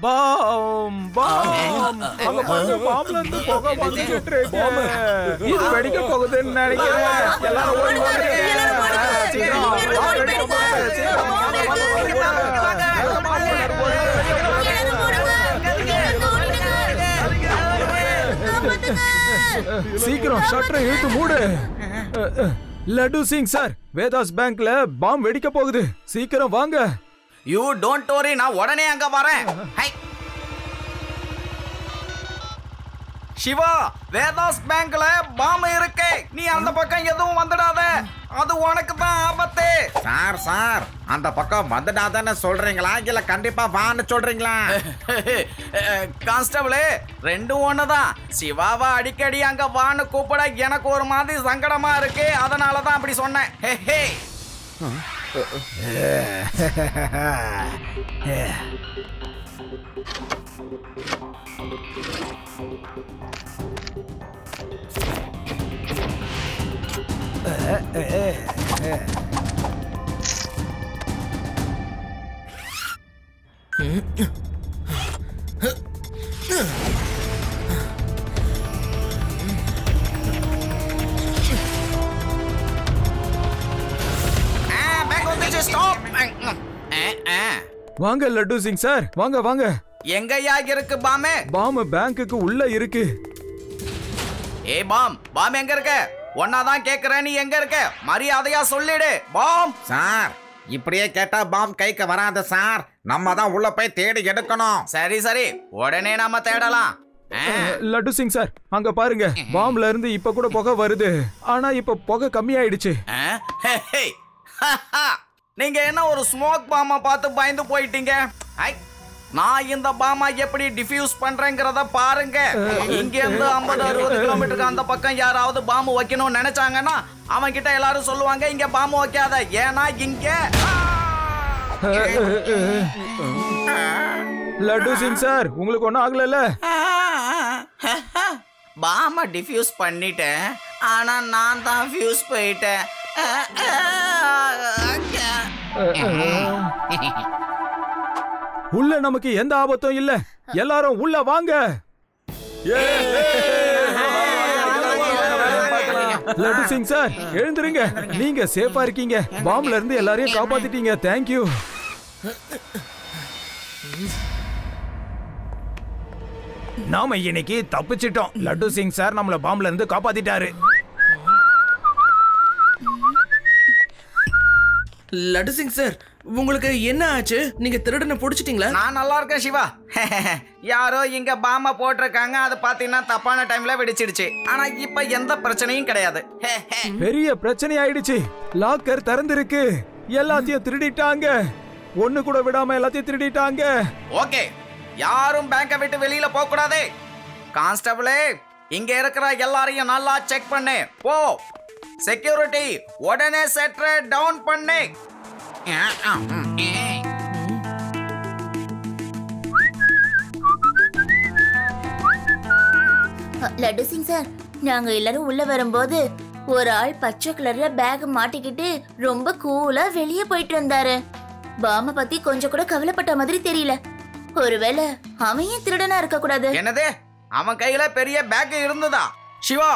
Bomb bomb அங்க பாருங்க பாம்ல இருந்து புகை வந்துட்டு இருக்கு. இது வெடிக்க போகுதுன்னு நினைக்கிறேன். எல்லாரும் ஓடி சீக்கிரம் ஷட்டரை இழுத்து மூடு. லட்டு சிங் சார், வேதாஸ் பேங்க்ல பாம் வெடிக்க போகுது. சீக்கிரம் வாங்க. யூ டோன்ட் வரி, நான் உடனே அங்க வரேன். சிவா, வேதாஸ் பேங்க்ல பாம் இருக்கு. நீ அந்த பக்கம் எதுவும் வந்துடாத, அது உனக்கு தான் ஆபத்து. சார் அந்த பக்கம் வந்துடாதன்னு சொல்றீங்களா இல்ல கண்டிப்பா வான்னு சொல்றீங்களா? கான்ஸ்டபிளே, ரெண்டும் ஒண்ணுதான். சிவாவை அடிக்கடி அங்க வான்னு கூப்பிட எனக்கு ஒரு மாதிரி சங்கடமா இருக்கு. அதனாலதான் அப்படி சொன்னேன். வாங்க லட்டு சிங் சார், வாங்க வாங்க. எங்கயா இருக்கு பாமே? பாம் பேங்க்குக்கு உள்ள இருக்கு. ஏ பாம், பாம் எங்க இருக்க? ஒன்னாதான் கேக்குறேன், நீ எங்க இருக்க? மரியாதையா சொல்லிடு. பாம் சார், இப்படியே கேட்டா பாம் கைக்கு வராது சார். நம்ம தான் உள்ள போய் தேடி எடுக்கணும். சரி சரி, உடனே நாம தேடலாம். லட்டு சிங் சார், அங்க பாருங்க, பாம்ல இருந்து இப்ப கூட புகை வருது. ஆனா இப்ப புகை கம்மியாயிடுச்சு. நீங்க என்ன ஒரு ஸ்மோக் பாமா பார்த்து பயந்து போயிட்டீங்க? நான் இந்த பாமா எப்படி டிஃப்யூஸ் பண்றேங்கிறத பாருங்க. இங்க இருந்து 50-60 கிலோமீட்டருக்கு அந்த பக்கம் யாராவது பாம்பு வைக்கணும்னு நினைச்சாங்கன்னா அவன் கிட்ட எல்லாரும் சொல்லுவாங்க இங்க பாம்பு வைக்காத, ஏன்னா இங்க. லட்டு சிங் சார், உங்களுக்கு ஒன்னும் ஆகல? பாம டிஃப்யூஸ் பண்ணிட்டேன், ஆனா நான் தான் ஃபியூஸ் போயிட்டேன். உள்ள நமக்கு எந்த ஆபத்தும் இல்ல. எல்லாரும் உள்ள வாங்க. லட்டு சிங் சார், எழுந்துருங்க. நீங்க சேஃபா இருக்கீங்க. பாம்ல இருந்து எல்லாரையும் காப்பாத்திட்டீங்க. தேங்க்யூ. நாம இன்னைக்கு தப்பிச்சிட்டோம். லட்டு சிங் சார் நம்மள பாம்ல இருந்து காப்பாத்திட்டாரு. லட்டு சிங் சார், உங்களுக்கு என்ன ஆச்சு? நீங்க திருடனை புடிச்சிட்டீங்களா? நான் நல்லா இருக்கேன் சிவா. யாரோ இங்க பாம போட்டிருக்காங்க, அது பாத்தீங்கன்னா தப்பான டைம்ல வெடிச்சிடுச்சு. ஆனா இப்ப எந்த பிரச்சனையும் கிடையாது. பெரிய பிரச்சனை ஆயிடுச்சு. லாக்கர் திறந்திருக்கு. எல்லாத்தையும் திருடிட்டாங்க. ஒண்ணு கூட விடாம எல்லாத்தையும் திருடிட்டாங்க. ஓகே, யாரும் பேங்கை விட்டு வெளியில போக கூடாது. கான்ஸ்டபிளே, இங்க இருக்கிற எல்லாரையும் நல்லா செக் பண்ணு. போ. செக்யூரிட்டி, உடனே செட்டரை டவுன் பண்ணு. லட்டு சிங் சார், நாங்க எல்லாரும் உள்ள வரும்போது ஒரு ஆள் பச்சை கலர்ல பேக் மாட்டிக்கிட்டு ரொம்ப கூலா வெளியே போயிட்டு இருந்தாரு. பாம பத்தி கொஞ்சம் கூட கவலைப்பட்ட மாதிரி தெரியல. ஒருவேளை அவன் ஏன் திருடனா இருக்க கூடாது? என்னது? அவன் கையில பெரிய பேக் இருந்ததா? சிவா,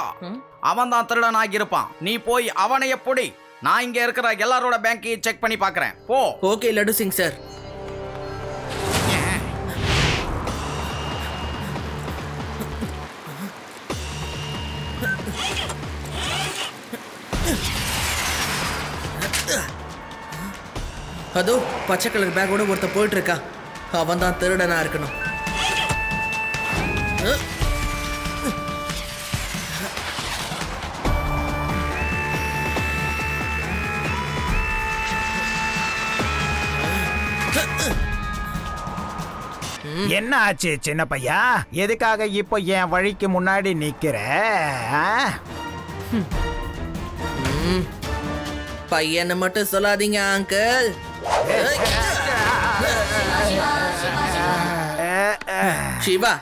அவன் தான் திருடனாகி இருப்பான். நீ போய் அவனை எப்படி? நான் இங்க இருக்கிற எல்லாரோட பேங்கையும் செக் பண்ணி பாக்குறேன். போ. Okay laddu Singh sir. அதோ பச்சை கலர் பேக்கோட ஒருத்த போயிட்டு இருக்கா. அவன் தான் திருடனா இருக்கணும். என்ன ஆச்சு சின்ன பையா? எதுக்காக இப்போ என் வழிக்கு முன்னாடி நிக்கிற? பையனை மட்டும் சொல்லாதீங்க அங்கிள். சிவா,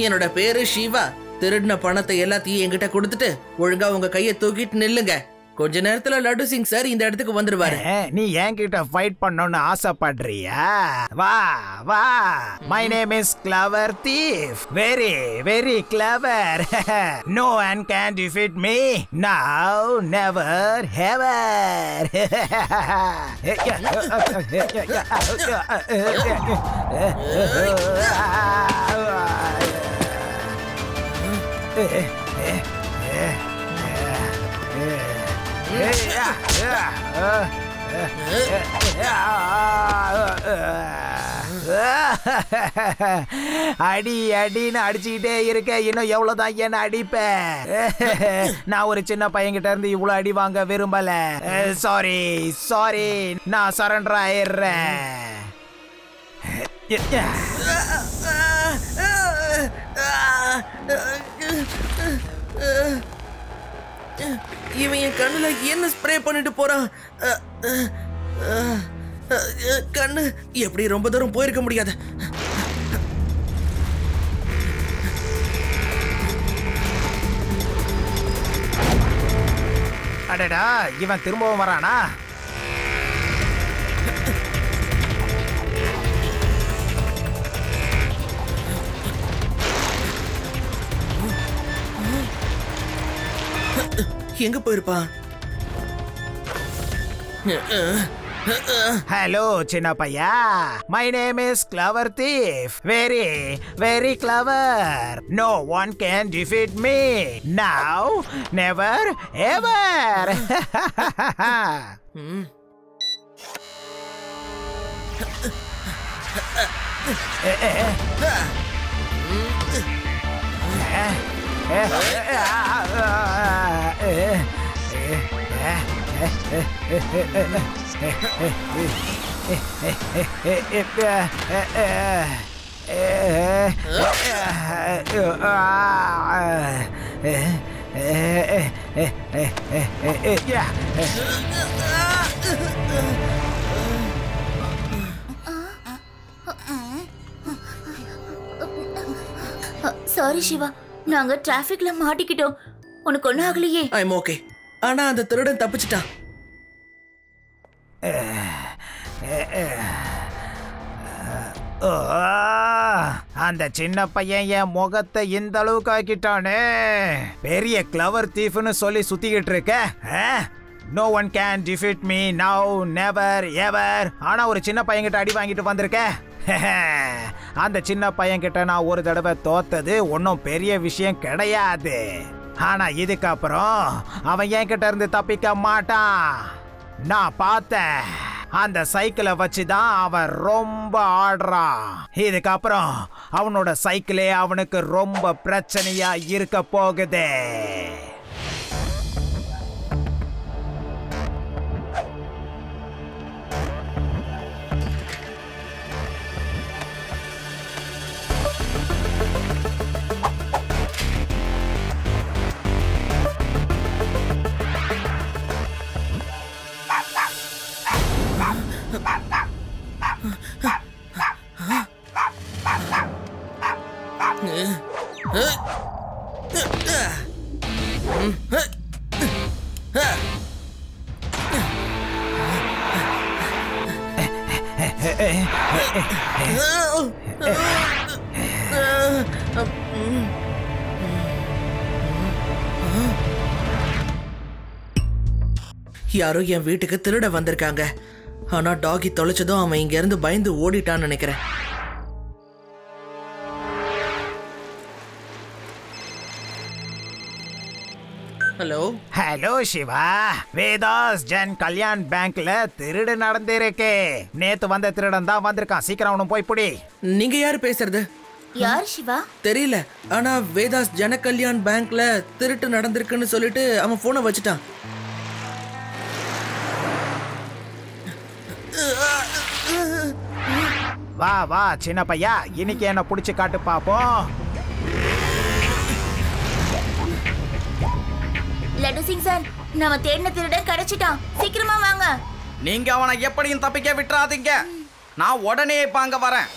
என்னோட பேரு சிவா. திருடின பணத்தை எல்லாத்தையும் என்கிட்ட கொடுத்துட்டு ஒழுங்கா உங்க கையை தூக்கிட்டு நில்லுங்க. கொஞ்ச நேரத்துல லட்டு சிங் சார் இந்த இடத்துக்கு வந்துருவாரு. நீ என்கிட்ட ஃபைட் பண்ணணும்னு ஆசைப்படுறியா? வா வா. My name is clever thief. Very very clever. No one can defeat me. Now never ever. அடி அடின்னு அடிச்சுக்கிட்டே இருக்க. இன்னும் எவ்வளவுதான் என்ன அடிப்ப? நான் ஒரு சின்ன பையன்கிட்ட இருந்து இவ்வளவு அடி வாங்க விரும்பல. சாரி சாரி, நான் சரண்டர் ஆயிடுறேன். இவன் என் கண்ணுல என்ன ஸ்ப்ரே பண்ணிட்டு போறான்? கண்ணு எப்படி ரொம்ப தூரம் போயிருக்க முடியாது. அடடா, இவன் திரும்பவும் வரானா? எங்க போயிருப்பான்? ஹலோ சின்ன பையா, my name is clever thief. Very very clever. No one can defeat me. Now never ever. Sorry Shiva, நாங்க டிராபிக்ல மாட்டிக்கிட்டோம். உனக்கு ஒன்னும் ஆகலையே? I'm okay. ஆனா அந்த திருடன் தப்பிச்சிட்டான். அந்த சின்ன பையன் என் முகத்தை இந்த அளவுக்கு ஆக்கிட்டானே. பெரிய கிளவர் தீஃப்னு சொல்லி சுத்திக்கிட்டு இருக்க. No one can defeat me. Now never ever. ஆனா ஒரு சின்ன பையன்கிட்ட அடி வாங்கிட்டு வந்திருக்க. அந்த சின்ன பையன்கிட்ட நான் ஒரு தடவை தோத்தது ஒன்றும் பெரிய விஷயம் கிடையாது. ஆனா இதுக்கப்புறம் அவன் என்கிட்ட இருந்து தப்பிக்க மாட்டான். நான் பார்த்தேன். அந்த சைக்கிளை வச்சுதான் அவன் ரொம்ப ஆடுறான். இதுக்கப்புறம் அவனோட சைக்கிளே அவனுக்கு ரொம்ப பிரச்சனையா இருக்க போகுது. யாரோ என் வீட்டுக்கு திருட வந்திருக்காங்க. ஆனா டாகி தொலைச்சதும் அவன் இங்க இருந்து பயந்து ஓடிட்டான்னு நினைக்கிறேன். ஹலோ ஹலோ சிவா, வேதாஸ் ஜன் கல்யாண் பேங்க்ல திருடு நடந்திருக்கு. நேத்து வந்த திருடன் தான் வந்திருக்கான். சீக்கிரம் அவனும் போய் புடி. நீங்க யாரு பேசுறது? யார் சிவா? தெரியல. ஆனா வேதாஸ் ஜன கல்யாண் பேங்க்ல திருட்டு நடந்திருக்குன்னு சொல்லிட்டு அவன் போனை வச்சுட்டான். வா வா சின்ன பையா, இன்னைக்கு என்ன புடிச்சு காட்டு பாப்போம். லட்டு சிங் சார், நம்ம தேடின திருடன் கிடைச்சிட்டான். சீக்கிரமா வாங்க. நீங்க அவனை எப்படியும் தப்பிக்க விட்டுறாதீங்க. நான் உடனே இப்ப அங்க வரேன்.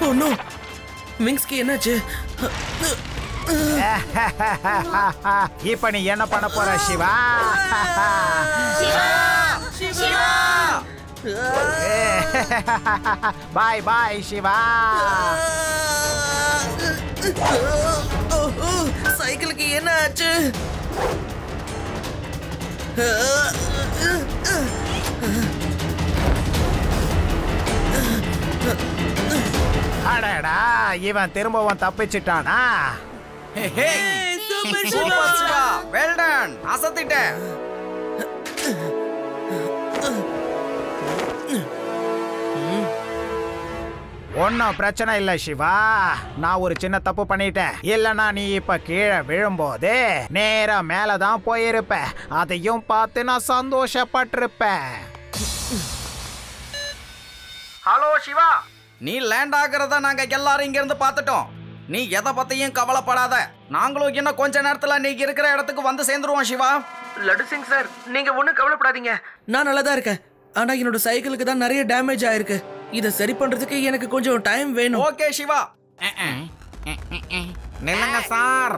Oh no! விங்ஸ்க்கு என்னாச்சு? இப்ப நீ என்ன பண்ண போற சிவா? பாய் பாய் சிவா. சைக்கிளுக்கு என்ன ஆச்சு? அடடா, இவன் திரும்பவும் தப்பிச்சிட்டானா? சூப்பர் சிவா, வெல் டன், அசத்திட்ட. ஒன்னும் பிரச்சனை இல்ல சிவா. நான் ஒரு சின்ன தப்பு பண்ணிட்டேன். இல்லனா நீ இப்ப கீழே விழும்போது நேரா மேலதான் போயிருப்ப. அதையும் பார்த்து நான் சந்தோஷப்பட்டிருப்பேன். ஹலோ சிவா, நீ லேண்ட் ஆகிறத நாங்க எல்லாரும் இங்க இருந்து பார்த்துட்டோம். நீ எதை பத்தியும் கவலைப்படாத. நாங்களும் இன்னும் கொஞ்ச நேரத்துல நீ இருக்கிற இடத்துக்கு வந்து சேர்ந்துருவோம் சிவா. லட்டு சிங் சார், நீங்க ஒண்ணும் கவலைப்படாதீங்க. நான் நல்லா தான் இருக்கேன். ஆனா என்னோட சைக்கிளுக்கு தான் நிறைய டேமேஜ் ஆயிருக்கு. இத சரி பண்றதுக்கு எனக்கு கொஞ்சம் டைம் வேணும். ஓகே சிவா. நில்லுங்க சார்.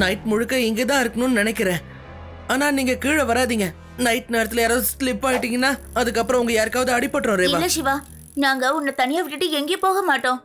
நைட் முழுக்க இங்க தான் இருக்கணும்னு நினைக்கிறேன். ஆனா நீங்க கீழே வராதீங்க. நைட் நேரத்துல யாராவது ஸ்லிப் ஆயிட்டீங்கன்னா அதுக்கப்புறம் உங்க யாருக்காவது அடிபட்டுரும். ரேவா, இல்ல சிவா, நாங்க உன்னை தனியா விட்டுட்டு எங்கேயும் போக மாட்டோம்.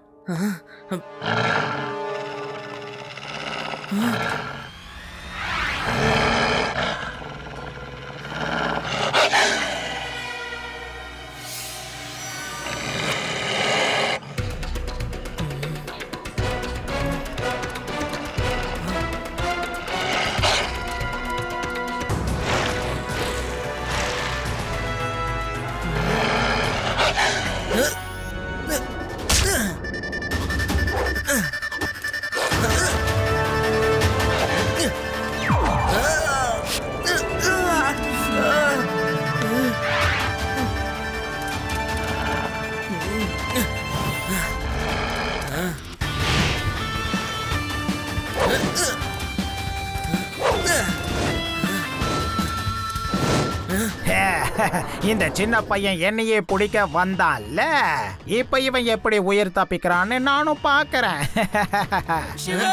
இந்த சின்ன பையன் என்னையே பிடிக்க வந்தான்ல, இப்ப இவன் எப்படி உயிர் தப்பிக்கிறான்னு நானும் பாக்குறேன். சிவா,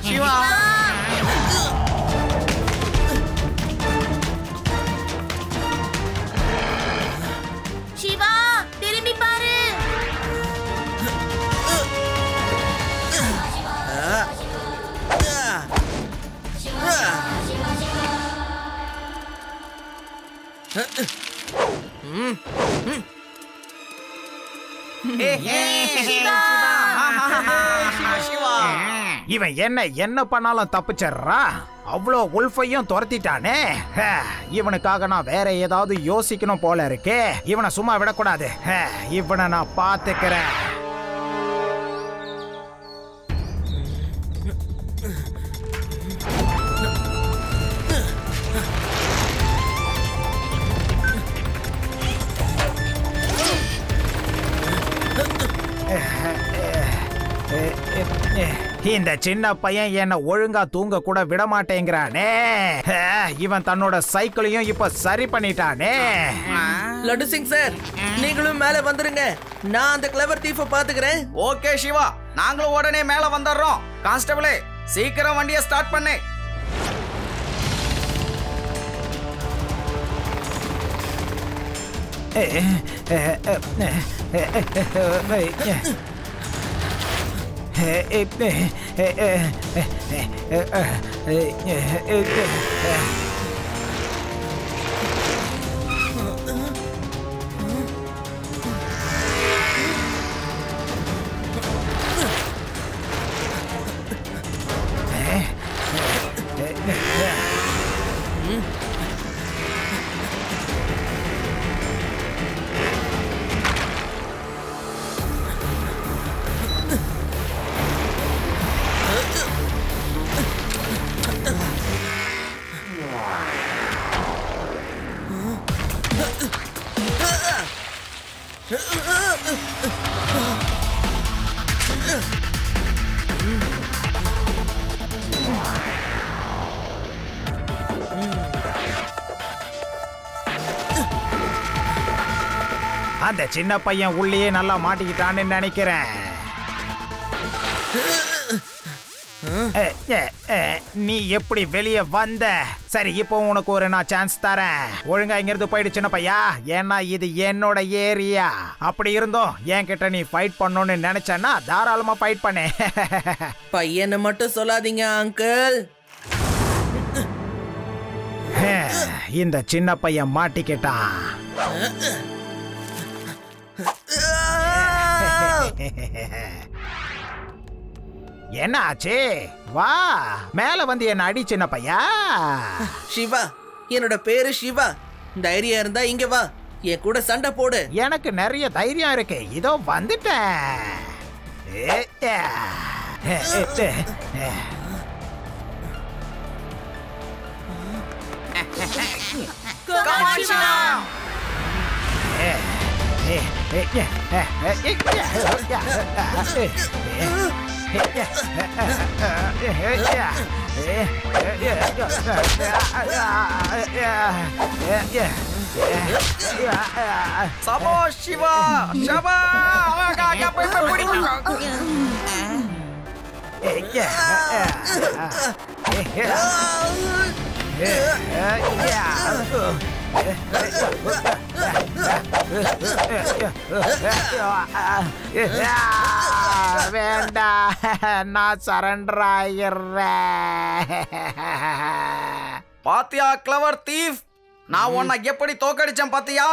சிவா, சிவா, திரும்பி பாரு. இவன் என்ன பண்ணாலும் தப்பிச்சிடுறான். அவ்வளோ உல்ஃபையும் துரத்திட்டானே. இவனுக்காக நான் வேற ஏதாவது யோசிக்கணும் போல இருக்கே. இவனை சும்மா விடக்கூடாது. இவனை நான் பாத்துக்கிறேன். இந்த சின்ன பையன் என்ன ஒழுங்கா தூங்க கூட விட மாட்டேங்கிறானே. இவன் தன்னோட சைக்கிளையும் இப்ப சரி பண்ணிட்டானே. லட்டு சிங் சார், நீங்களும் மேல வந்துருங்க. நான் அந்த கிளவர் தீஃபை பாத்துக்கிறேன். ஓகே சிவா, நாங்களும் உடனே மேல வந்துடுறோம். கான்ஸ்டபிளே, சீக்கிரம் வண்டியை ஸ்டார்ட் பண்ணு. அந்த சின்ன பையன் உள்ளேயே நல்லா மாட்டிக்கிட்டான்னு நினைக்கிறேன். நீ எப்படி வெளியே வந்த? சரி, இப்போ உனக்கு ஒரு நான் சான்ஸ் தரேன். ஒழுங்கா இங்கிருந்து போயிடு சின்ன பையா, ஏன்னா இது என்னோட ஏரியா. அப்படி இருந்தோம் என்கிட்ட நீ ஃபைட் பண்ணணும்னு நினைச்சேன்னா தாராளமா ஃபைட் பண்ணு. பையனை மட்டும் சொல்லாதீங்க அங்கிள். இந்த சின்ன பையன் மாட்டிக்கிட்டான். என்ன ஆச்சு? வா மேல வந்து என்ன அடி சின்ன பையா. சிவா, என்னோட பேரு சிவா. தைரியம் இருந்தா இங்க வா, என் கூட சண்டை போடு. எனக்கு நிறைய தைரியம் இருக்கு, இதோ வந்துட்டேன். சபாஷ் சிவா, வேண்டாம், நான் சரண்டர் ஆயிடுறேன். பாத்தியா கிளவர் தீஃப், நான் உன்னை எப்படி தோக்கடிச்சேன் பாத்தியா?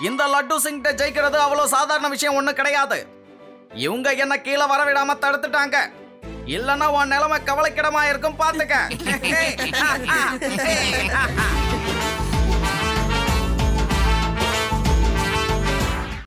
இந்த லட்டு சிங் ஜெயிக்கிறது அவ்வளவு சாதாரண விஷயம் ஒண்ணு கிடையாது. இவங்க என்ன கீழே வரவிடாம தடுத்துட்டாங்க. இல்லன்னா உன் நிலைமை கவலைக்கிடமா இருக்கும் பாத்துக்க.